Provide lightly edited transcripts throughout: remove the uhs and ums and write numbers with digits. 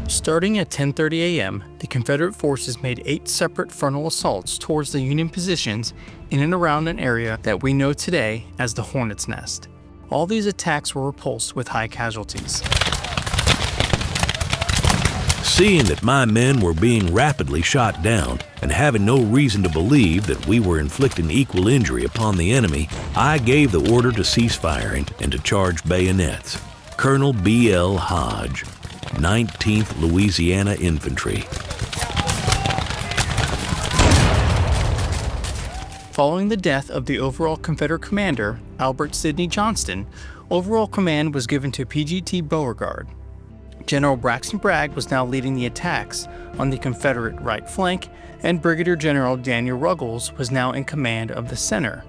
Starting at 10:30 a.m., the Confederate forces made 8 separate frontal assaults towards the Union positions in and around an area that we know today as the Hornets Nest. All these attacks were repulsed with high casualties. Seeing that my men were being rapidly shot down and having no reason to believe that we were inflicting equal injury upon the enemy, I gave the order to cease firing and to charge bayonets. Colonel B.L. Hodge, 19th Louisiana Infantry. Following the death of the overall Confederate commander, Albert Sidney Johnston, overall command was given to PGT Beauregard. General Braxton Bragg was now leading the attacks on the Confederate right flank, and Brigadier General Daniel Ruggles was now in command of the center.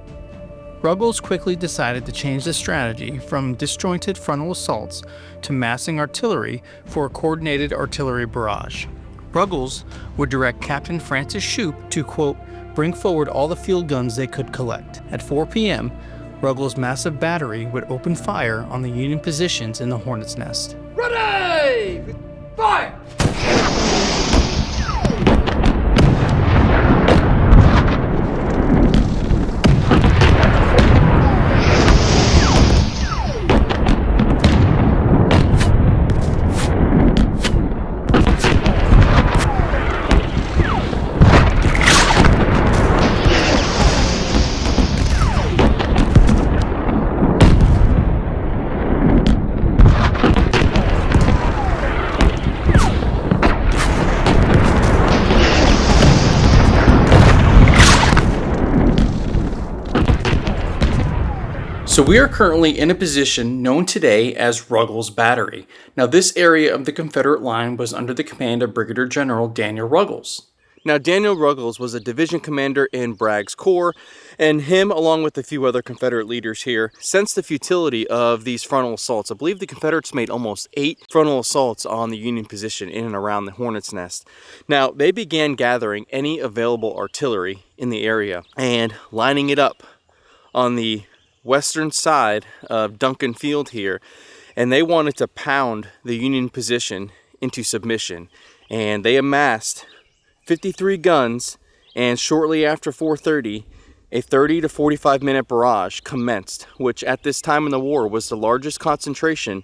Ruggles quickly decided to change the strategy from disjointed frontal assaults to massing artillery for a coordinated artillery barrage. Ruggles would direct Captain Francis Shoup to, quote, bring forward all the field guns they could collect. At 4 p.m., Ruggles' massive battery would open fire on the Union positions in the Hornets' Nest. Ready! Fire! So we are currently in a position known today as Ruggles Battery. Now this area of the Confederate line was under the command of Brigadier General Daniel Ruggles. Now Daniel Ruggles was a division commander in Bragg's Corps, and him along with a few other Confederate leaders here sensed the futility of these frontal assaults. I believe the Confederates made almost 8 frontal assaults on the Union position in and around the Hornets' Nest. Now they began gathering any available artillery in the area and lining it up on the western side of Duncan Field here, and they wanted to pound the Union position into submission, and they amassed 53 guns, and shortly after 4:30 a 30 to 45 minute barrage commenced, which at this time in the war was the largest concentration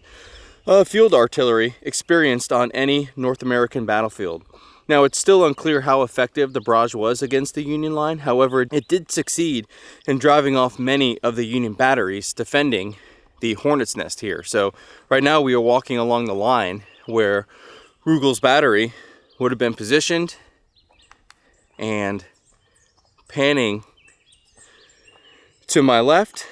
of field artillery experienced on any North American battlefield. Now, it's still unclear how effective the barrage was against the Union line. However, it did succeed in driving off many of the Union batteries defending the Hornets' Nest here. So right now we are walking along the line where Ruggles Battery would have been positioned, and panning to my left,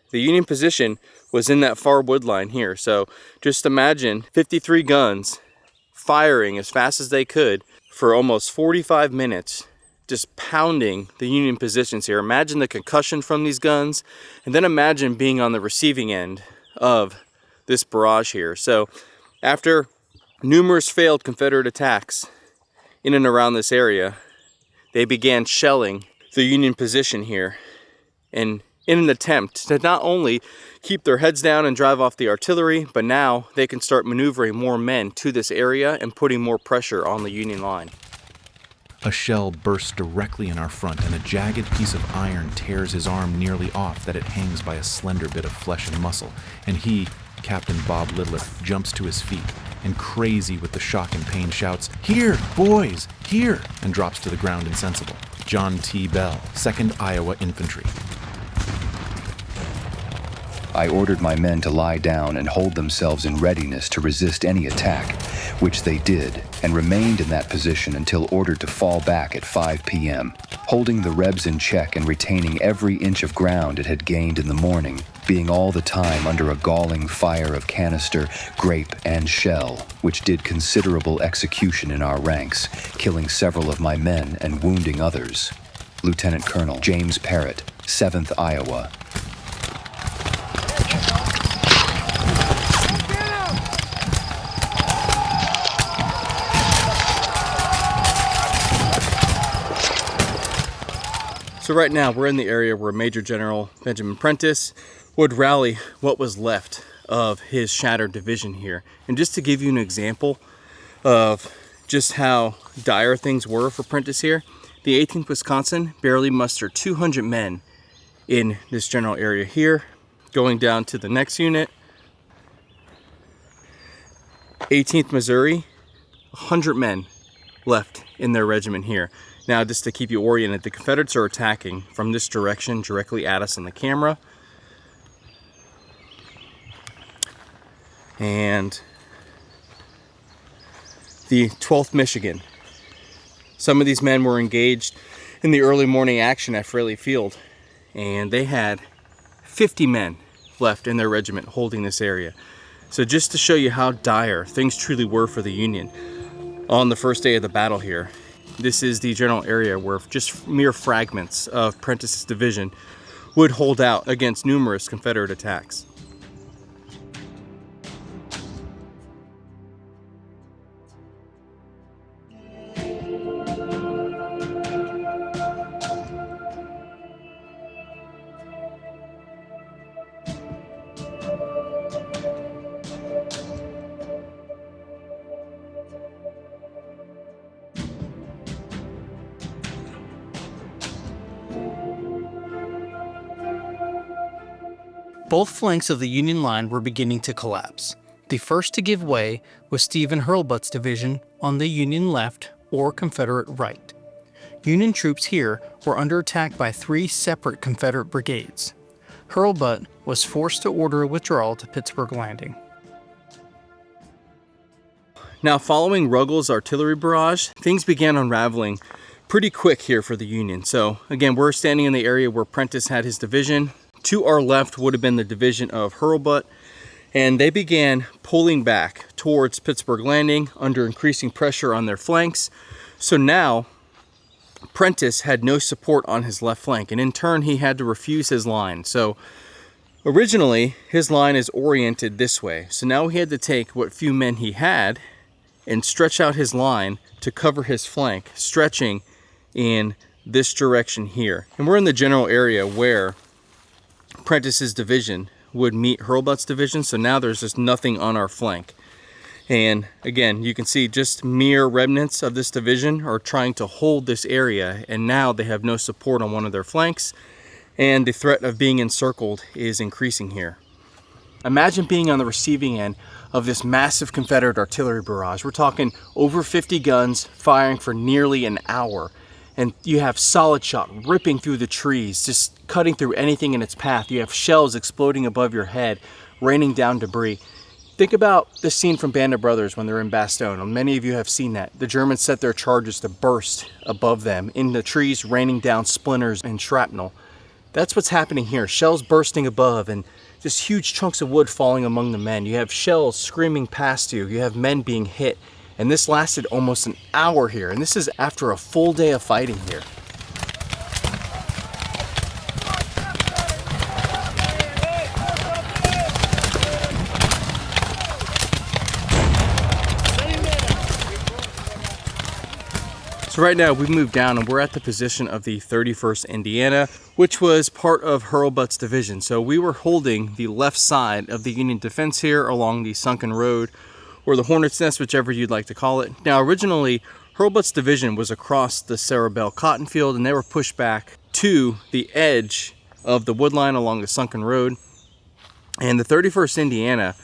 the Union position was in that far wood line here. So just imagine 53 guns firing as fast as they could for almost 45 minutes, just pounding the Union positions here. Imagine the concussion from these guns, and then imagine being on the receiving end of this barrage here. So after numerous failed Confederate attacks in and around this area, they began shelling the Union position here, and in an attempt to not only keep their heads down and drive off the artillery, but now they can start maneuvering more men to this area and putting more pressure on the Union line. A shell bursts directly in our front, and a jagged piece of iron tears his arm nearly off that it hangs by a slender bit of flesh and muscle, and he, Captain Bob Littler, jumps to his feet and, crazy with the shock and pain, shouts, "Here, boys, here!" and drops to the ground insensible. John T. Bell, 2nd Iowa Infantry. I ordered my men to lie down and hold themselves in readiness to resist any attack, which they did, and remained in that position until ordered to fall back at 5 p.m., holding the Rebs in check and retaining every inch of ground it had gained in the morning, being all the time under a galling fire of canister, grape, and shell, which did considerable execution in our ranks, killing several of my men and wounding others. Lieutenant Colonel James Parrott, 7th Iowa. So right now we're in the area where Major General Benjamin Prentiss would rally what was left of his shattered division here. And just to give you an example of just how dire things were for Prentiss here. The 18th Wisconsin barely mustered 200 men in this general area here. Going down to the next unit, 18th Missouri, 100 men left in their regiment here. Now, just to keep you oriented, the Confederates are attacking from this direction directly at us on the camera. And the 12th Michigan. Some of these men were engaged in the early morning action at Fraley Field, and they had 50 men left in their regiment holding this area. So just to show you how dire things truly were for the Union on the first day of the battle here, this is the general area where just mere fragments of Prentiss's division would hold out against numerous Confederate attacks. Both flanks of the Union line were beginning to collapse. The first to give way was Stephen Hurlbut's division on the Union left or Confederate right. Union troops here were under attack by 3 separate Confederate brigades. Hurlbut was forced to order a withdrawal to Pittsburgh Landing. Now, following Ruggles' artillery barrage, things began unraveling pretty quick here for the Union. So again, we're standing in the area where Prentiss had his division. To our left would have been the division of Hurlbut, and they began pulling back towards Pittsburgh Landing under increasing pressure on their flanks. So now Prentiss had no support on his left flank, and in turn he had to refuse his line. So originally his line is oriented this way, so now he had to take what few men he had and stretch out his line to cover his flank, stretching in this direction here. And we're in the general area where Prentiss's division would meet Hurlbut's division, so now there's just nothing on our flank. And again, you can see just mere remnants of this division are trying to hold this area, and now they have no support on one of their flanks, and the threat of being encircled is increasing here. Imagine being on the receiving end of this massive Confederate artillery barrage. We're talking over 50 guns firing for nearly an hour. And you have solid shot ripping through the trees, just cutting through anything in its path. You have shells exploding above your head, raining down debris. Think about the scene from Band of Brothers when they're in Bastogne. And many of you have seen that. The Germans set their charges to burst above them in the trees, raining down splinters and shrapnel. That's what's happening here. Shells bursting above and just huge chunks of wood falling among the men. You have shells screaming past you. You have men being hit. And this lasted almost an hour here. And this is after a full day of fighting here. So right now we've moved down and we're at the position of the 31st Indiana, which was part of Hurlbut's division. So we were holding the left side of the Union defense here along the sunken road, or the Hornets Nest, whichever you'd like to call it. Now, originally, Hurlbut's division was across the Sarah Bell cotton field, and they were pushed back to the edge of the woodline along the sunken road. And the 31st Indiana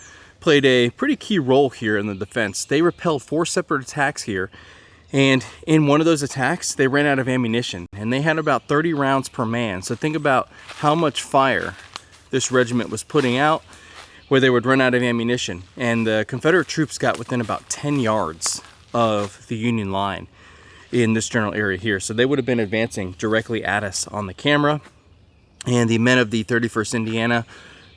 played a pretty key role here in the defense. They repelled 4 separate attacks here, and in one of those attacks, they ran out of ammunition, and they had about 30 rounds per man. So think about how much fire this regiment was putting out, where they would run out of ammunition. And the Confederate troops got within about 10 yards of the Union line in this general area here. So they would have been advancing directly at us on the camera. And the men of the 31st Indiana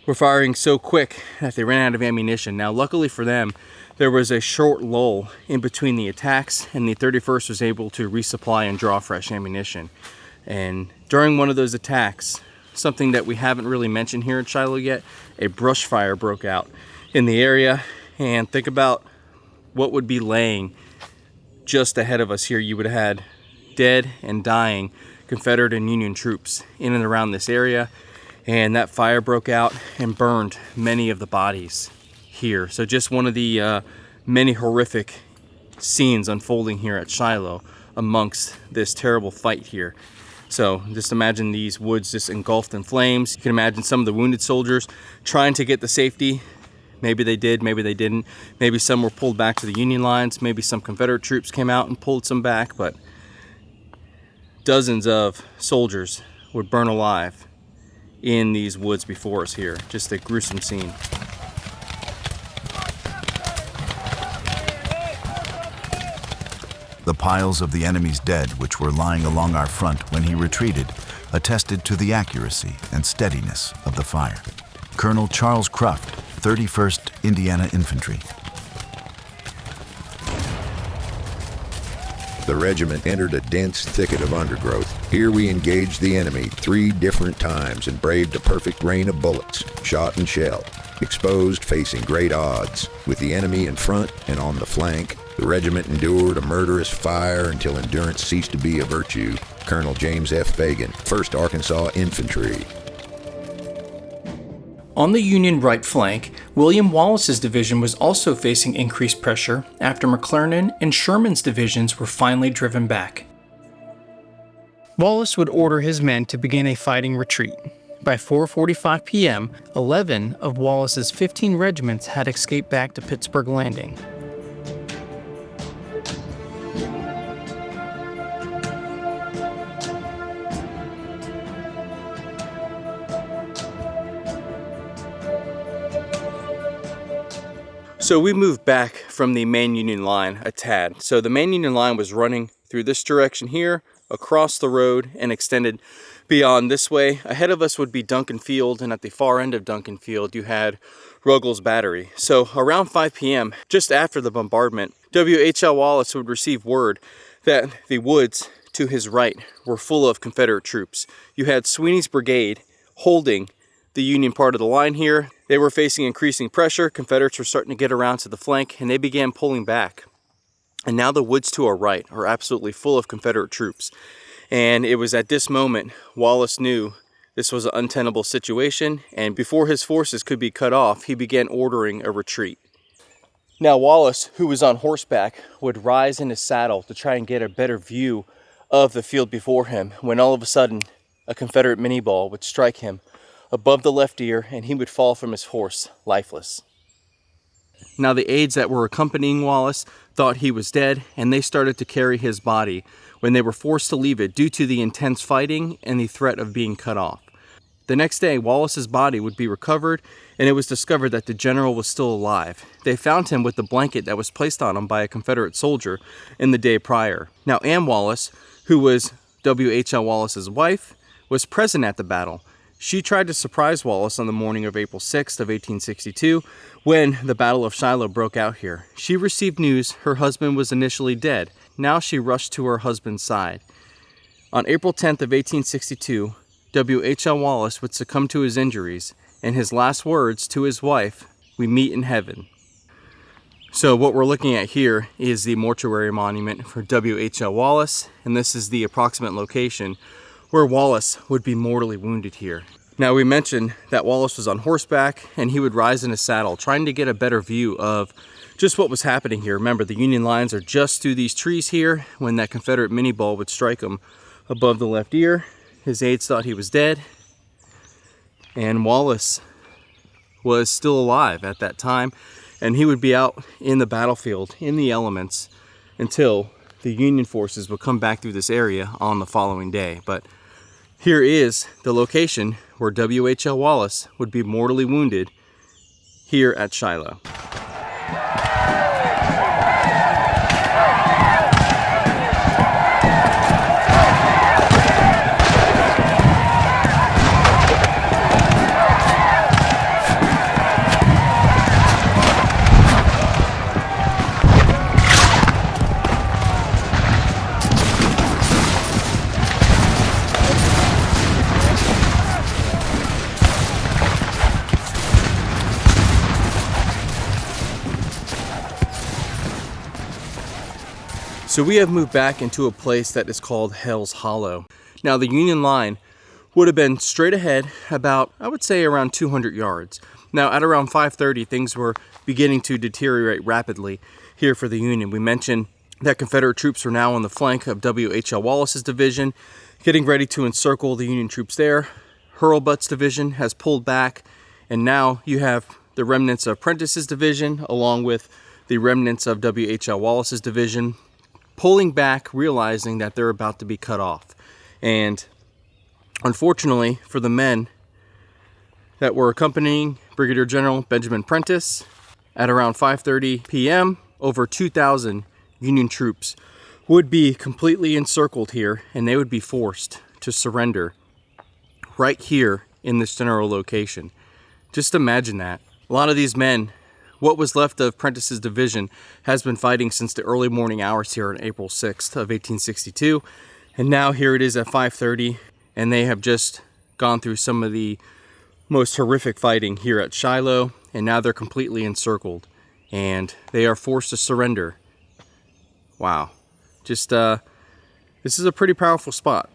were firing so quick that they ran out of ammunition. Now, luckily for them, there was a short lull in between the attacks, and the 31st was able to resupply and draw fresh ammunition. And during one of those attacks, something that we haven't really mentioned here in Shiloh yet, a brush fire broke out in the area. And think about what would be laying just ahead of us here. You would have had dead and dying Confederate and Union troops in and around this area, and that fire broke out and burned many of the bodies here. So just one of the many horrific scenes unfolding here at Shiloh amongst this terrible fight here. So just imagine these woods just engulfed in flames. You can imagine some of the wounded soldiers trying to get to safety. Maybe they did, maybe they didn't. Maybe some were pulled back to the Union lines. Maybe some Confederate troops came out and pulled some back, but dozens of soldiers would burn alive in these woods before us here. Just a gruesome scene. The piles of the enemy's dead, which were lying along our front when he retreated, attested to the accuracy and steadiness of the fire. Colonel Charles Cruft, 31st Indiana Infantry. The regiment entered a dense thicket of undergrowth. Here we engaged the enemy 3 different times and braved a perfect rain of bullets, shot and shell. Exposed, facing great odds. With the enemy in front and on the flank, the regiment endured a murderous fire until endurance ceased to be a virtue. Colonel James F. Fagan, 1st Arkansas Infantry. On the Union right flank, William Wallace's division was also facing increased pressure after McClernand and Sherman's divisions were finally driven back. Wallace would order his men to begin a fighting retreat. By 4:45 p.m., 11 of Wallace's 15 regiments had escaped back to Pittsburgh Landing. So we moved back from the main Union line a tad. So the main Union line was running through this direction here, across the road, and extended beyond this way. Ahead of us would be Duncan Field, and at the far end of Duncan Field you had Ruggles Battery. So around 5 p.m., just after the bombardment, W.H.L. Wallace would receive word that the woods to his right were full of Confederate troops. You had Sweeney's brigade holding the Union part of the line here. They were facing increasing pressure. Confederates were starting to get around to the flank, and they began pulling back. And now the woods to our right are absolutely full of Confederate troops. And it was at this moment Wallace knew this was an untenable situation, and before his forces could be cut off, he began ordering a retreat. Now Wallace, who was on horseback, would rise in his saddle to try and get a better view of the field before him, when all of a sudden a Confederate minie ball would strike him above the left ear, and he would fall from his horse lifeless. Now the aides that were accompanying Wallace thought he was dead, and they started to carry his body when they were forced to leave it due to the intense fighting and the threat of being cut off. The next day, Wallace's body would be recovered, and it was discovered that the general was still alive. They found him with the blanket that was placed on him by a Confederate soldier in the day prior. Now Ann Wallace, who was W.H.L. Wallace's wife, was present at the battle. She tried to surprise Wallace on the morning of April 6th of 1862 when the Battle of Shiloh broke out here. She received news her husband was initially dead. Now she rushed to her husband's side. On April 10th of 1862, W.H.L. Wallace would succumb to his injuries, and his last words to his wife, "We meet in heaven." So what we're looking at here is the mortuary monument for W.H.L. Wallace, and this is the approximate location where Wallace would be mortally wounded here. Now we mentioned that Wallace was on horseback, and he would rise in his saddle trying to get a better view of just what was happening here. Remember, the Union lines are just through these trees here when that Confederate minie ball would strike him above the left ear. His aides thought he was dead, and Wallace was still alive at that time, and he would be out in the battlefield in the elements until the Union forces would come back through this area on the following day. But here is the location where W.H.L. Wallace would be mortally wounded here at Shiloh. So we have moved back into a place that is called Hell's Hollow. Now the Union line would have been straight ahead about, I would say, around 200 yards. Now, at around 5:30, things were beginning to deteriorate rapidly here for the Union. We mentioned that Confederate troops were now on the flank of W.H.L. Wallace's division, getting ready to encircle the Union troops there. Hurlbut's division has pulled back, and now you have the remnants of Prentice's division, along with the remnants of W.H.L. Wallace's division, pulling back, realizing that they're about to be cut off. And unfortunately for the men that were accompanying Brigadier General Benjamin Prentice, at around 5:30 p.m., over 2,000 Union troops would be completely encircled here, and they would be forced to surrender right here in this general location. Just imagine that. A lot of these men, what was left of Prentice's division, has been fighting since the early morning hours here on April 6th of 1862, and now here it is at 5:30, and they have just gone through some of the most horrific fighting here at Shiloh, and now they're completely encircled, and they are forced to surrender. Wow. Just, this is a pretty powerful spot.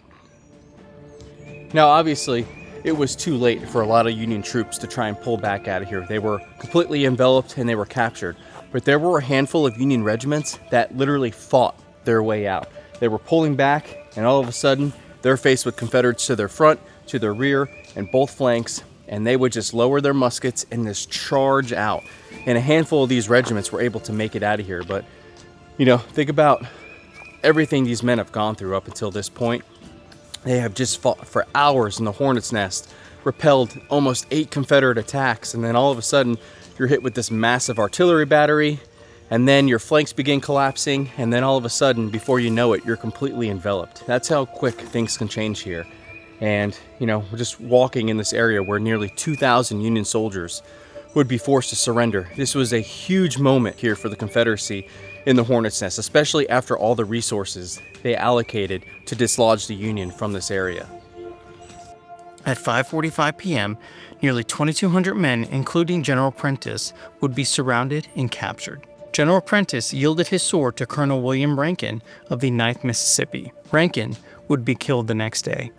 Now, obviously, it was too late for a lot of Union troops to try and pull back out of here. They were completely enveloped and they were captured. But there were a handful of Union regiments that literally fought their way out. They were pulling back, and all of a sudden, they're faced with Confederates to their front, to their rear, and both flanks, and they would just lower their muskets and just charge out. And a handful of these regiments were able to make it out of here. But, you know, think about everything these men have gone through up until this point. They have just fought for hours in the Hornets Nest, repelled almost 8 Confederate attacks, and then all of a sudden, you're hit with this massive artillery battery, and then your flanks begin collapsing, and then all of a sudden, before you know it, you're completely enveloped. That's how quick things can change here. And, you know, we're just walking in this area where nearly 2,000 Union soldiers would be forced to surrender. This was a huge moment here for the Confederacy in the Hornets Nest, especially after all the resources they allocated to dislodge the Union from this area. At 5:45 p.m., nearly 2,200 men, including General Prentice, would be surrounded and captured. General Prentice yielded his sword to Colonel William Rankin of the 9th Mississippi. Rankin would be killed the next day.